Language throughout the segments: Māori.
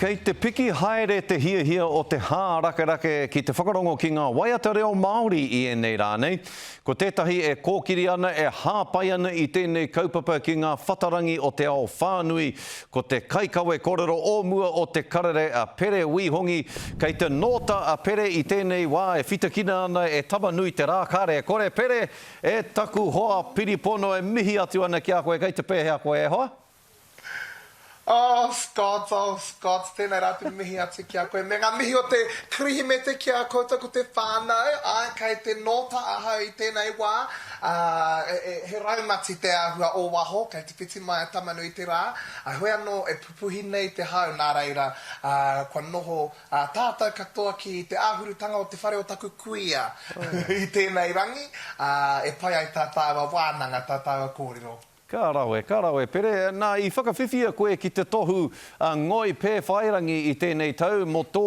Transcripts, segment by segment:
Kei te piki haere te hia o te hārakerake ki te whakarongo ki ngā waiata reo Māori I ēnei rānei. Ko tētahi e kōkiri ana e hāpai ana I tēnei kaupapa ki ngā whatarangi o te ao whānui, ko te kaikawe korero ōmua o te karere a Pere Wihongi, kei te nota a Pere I tēnei wā e whitakina ana e tamanui te rākare. Kore Pere, e taku hoa piripono e mihi atu ana ki a koe, kei te pēhea koe e hoa? Scots, tēnei rā te mihi atu ki a koe. Me ngā mihi o te krihimete ki a koutou ko te whānau, kei te nota ahau I tēnei wā, he raumati te ahua o waho, kei te whiti mai a tamanu I te rā, hoi anō e pupuhi nei te hau nā reira, kua noho tātou katoa ki te āhurutanga o te whare o taku kuia I tēnei rangi, e pai ai tātāua wānanga, tātāua kōrero. Ka rawe, Pere. Nā, I whakawhiwhia koe ki te tohu ngoi pē whairangi I tēnei tau, mo tō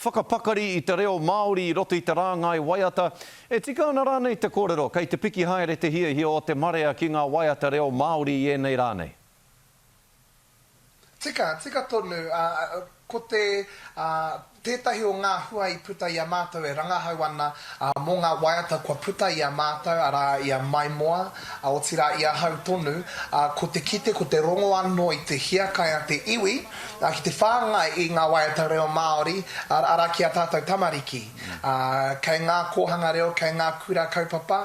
whakapakari I te reo Māori I roto I te rāngai waiata. E tika ana rānei te kōrero, kei te piki haere te hia o te marea ki ngā waiata reo Māori I ēnei rānei. Tika tonu, ko te tētahi o ngā hua I puta I a mātou e rangahau ana mō ngā waiata kua puta I a mātou ara I a mai moa o tira I a hau tonu ko te kite, ko te rongo anō I te hiakai a te iwi ki te whāngai I ngā waiata reo Māori ara ki a tātou tamariki kei ngā kōhanga reo, kei ngā kura kaupapa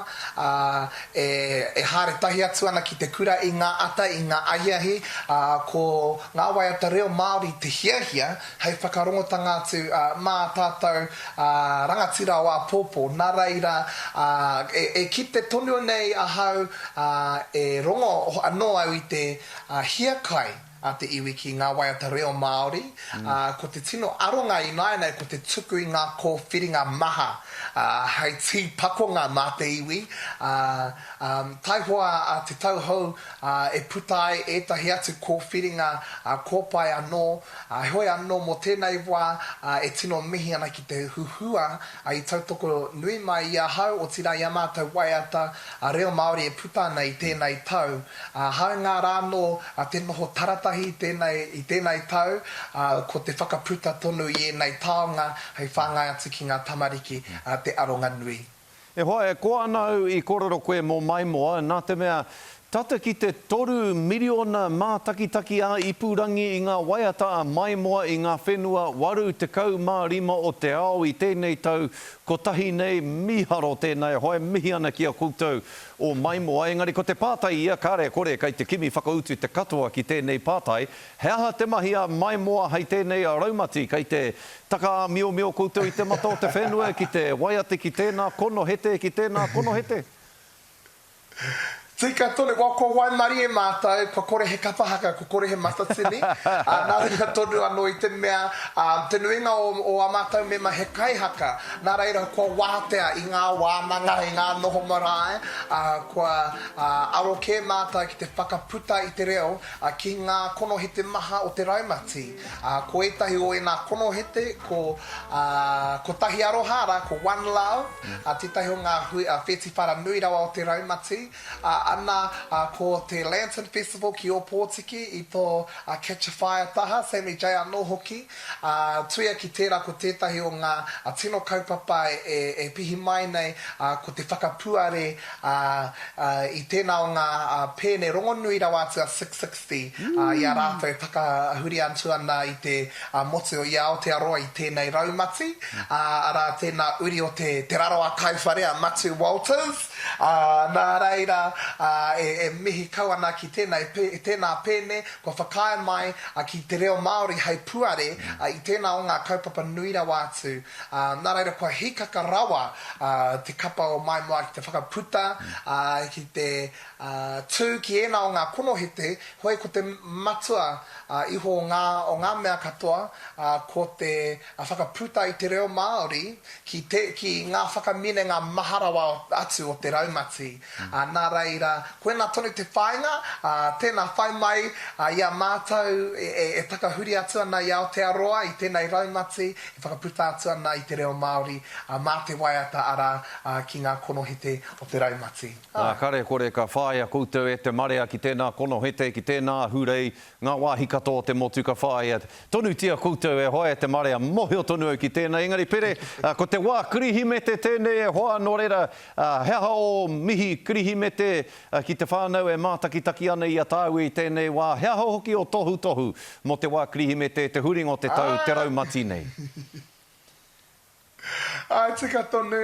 e hare tahi atu ana ki te kura I ngā ata, I ngā ahiahi ko ngā waiata reo Māori te hiahia hei whakarongotanga atu mā tātou rangatira o a pōpō, nā reira e ki te tonu nei a hau e rongo anō au I te hiakai a te iwi ki ngā waiata reo Māori, ko te tino aronga I nainei ko te tuku I ngā kōwhiringa maha, hei tī pakonga mā te iwi, taihoa te tauhou e putai etahi atu kōwhiringa kōpai anō, hoi anō mo tēnei wā e tino mihi ana ki te huhua I tautoko nui mai I a hau o tira I a mātou waiata reo Māori e puta ana I tēnei tau. Hau ngā rāno te noho taratahi I tēnei tau, ko te whakaputa tonu I ēnei taonga hei whāngai atu ki ngā tamariki te aronga nui. E hoa e koa anau I kōrero koe mō mai moa, nā te mea tata ki te 3 miliona mātakitaki a ipurangi I ngā waiata a Maimoa I ngā whenua 85 o te ao I tēnei tau, ko tahi nei miharo tēnei, hoi mihi ana ki a koutou o Maimoa. Engari ko te pātai ia kare kore kei te kimi whakautu te katoa ki tēnei pātai, he aha te mahi a Maimoa hei tēnei a raumati kei te taka mio koutou I te mata o te whenua, ki te waiate ki tēnā kono hete, ki tēnā kono hete. Tika tonu, ko waimari e mātou, ko kore he kapahaka, ko kore he matatini. Nā reira tonu anō I te mea, te nuinga o a mātou mema he kaihaka. Nā reira ko wātea I ngā wānanga, I ngā noho marae, ko aroke mātou ki te whakaputa I te reo, ki ngā konohete maha o te raumati. Ko etahi o e ngā konohete, ko tahi arohara, ko One Love, titahi o ngā wheti whara nui rawa o te raumati, ana ko te Lantern Festival ki o Pōtiki I tō Catch a Fire taha, Sammy J anō hoki. Tuia ki tērā ko tētahi o ngā tino kaupapa e pihi mai nei ko te whakapuare I tēnā o ngā pēne rongonui rawa atu a 660 I a rātou taka huri antu ana I te motu o ia o te aroa I tēnei raumati. Ara tēnā uri o te raro a kaiwharea Matu Walters. Nā reira e mihi kauana ki tēnā pēne, ko whakae mai ki te reo Māori hei puare I tēnā o ngā kaupapa nui rawa atu. Nā reira kua hikaka rawa te kapa o mai moa ki te whakaputa, ki te tū ki ena o ngā konohete, hoi ko te matua iho o ngā mea katoa, ko te whakaputa I te reo Māori, ki ngā whakamine ngā maharawa atu o te raumati. Nā reira koe nā tonu te whainga, tēnā whai mai i a mātou e takahuri atu ana i Aotearoa i tēnei raumati, e whakaputa atu ana i te reo Māori, mā te waiata ara ki ngā konohete o te raumati. Kare kore ka whaia koutou e te marea ki tēnā konohete, ki tēnā hurei, ngā wāhi katoa te motu ka whaia. Tonu tia koutou e hoa e te marea, mohi o tonu au ki tēnā. Engari pere, ko te wā kirihimete tēnei e hoa no reira, heha o mihi kirihimete ki te whānau e mātakitaki ana i a tāu i tēnei wā, heha hoki o tohu mo te wā kirihimete, te huringa o te tau, te raumati nei. Tika tonu,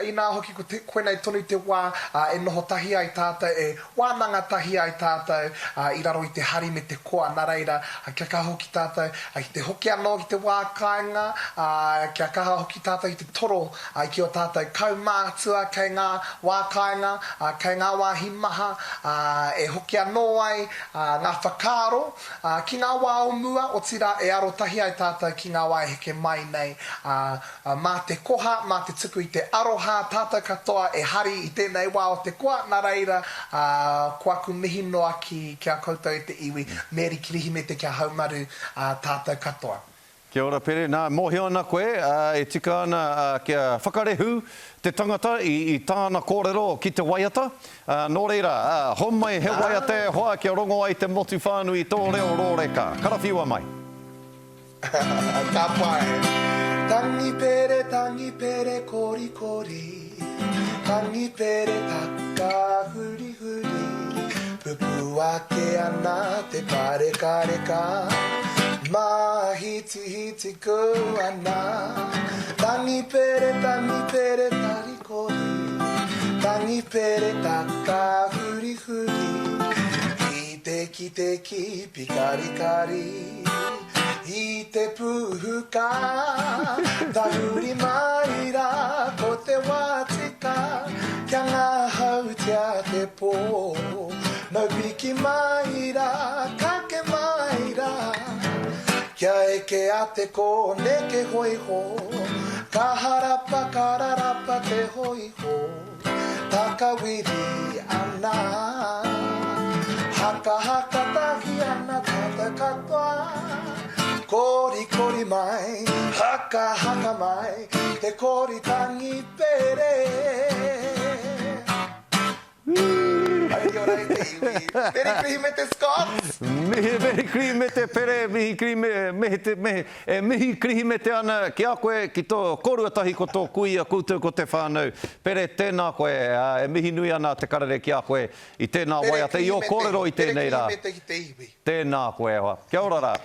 i nā hoki koe nei tonu te wā e noho tahi ai tātou, e wānanga tahi ai tātou i raro i te hari me te koa, nā reira, kia kaha hoki tātou, ki te hoki anō ki te wā kāinga, kia kaha hoki tātou i te toro, ki o tātou kaumātua kei ngā wā kāinga, kei ngā wāhi maha, e hoki anō ai ngā whakaro, ki ngā wā o mua, o tira e aro tahi ai tātou ki ngā wā e heke mai nei, mā te koha, mā te tuku i te aroha, tātou katoa e hari i tēnei wā o te koa, nā reira, kua ku mihi noa ki a koutou e te iwi, meri kirihimete kia haumaru tātou katoa. Kia ora pere, nā mohi ana koe, e tika ana kia whakarehu te tangata i tāna kōrero ki te waiata. Nō reira, homai he waiata e hoa kia rongo ai te motu whānui tō reo rōreka. Karawhiua mai. Ka pai. Tangi pere, kori kori. Tangi pere, taka huri huri. Pupu ake ana te pare kareka. Ma hiti ko ana. Tangi pere, tari kori. Tangi pere, taka huri huri. Ki pikari kari. I te puhuka, tahuri mai rā, ko te wātika, kia ngā hautia te pō. No piki mai rā, kake mai rā, kia eke a te kone ke hoiho, ka harapa, kararapa te hoiho, takawiri ana. Haka tahi ana tata katoa. Kori mai, haka mai, te kori tangi pere. Very cream me te Scott. Very cream me te pere, mihi krihi me te ana ki a koe ki tō koruatahi ko tō kuia koutou ko te whānau. Pere tēnā koe, e mihi nui ana te karare ki a koe i tēnā waiata, i o kōrero i tēnei rā. Tēnā koe hoa. Kia ora rā.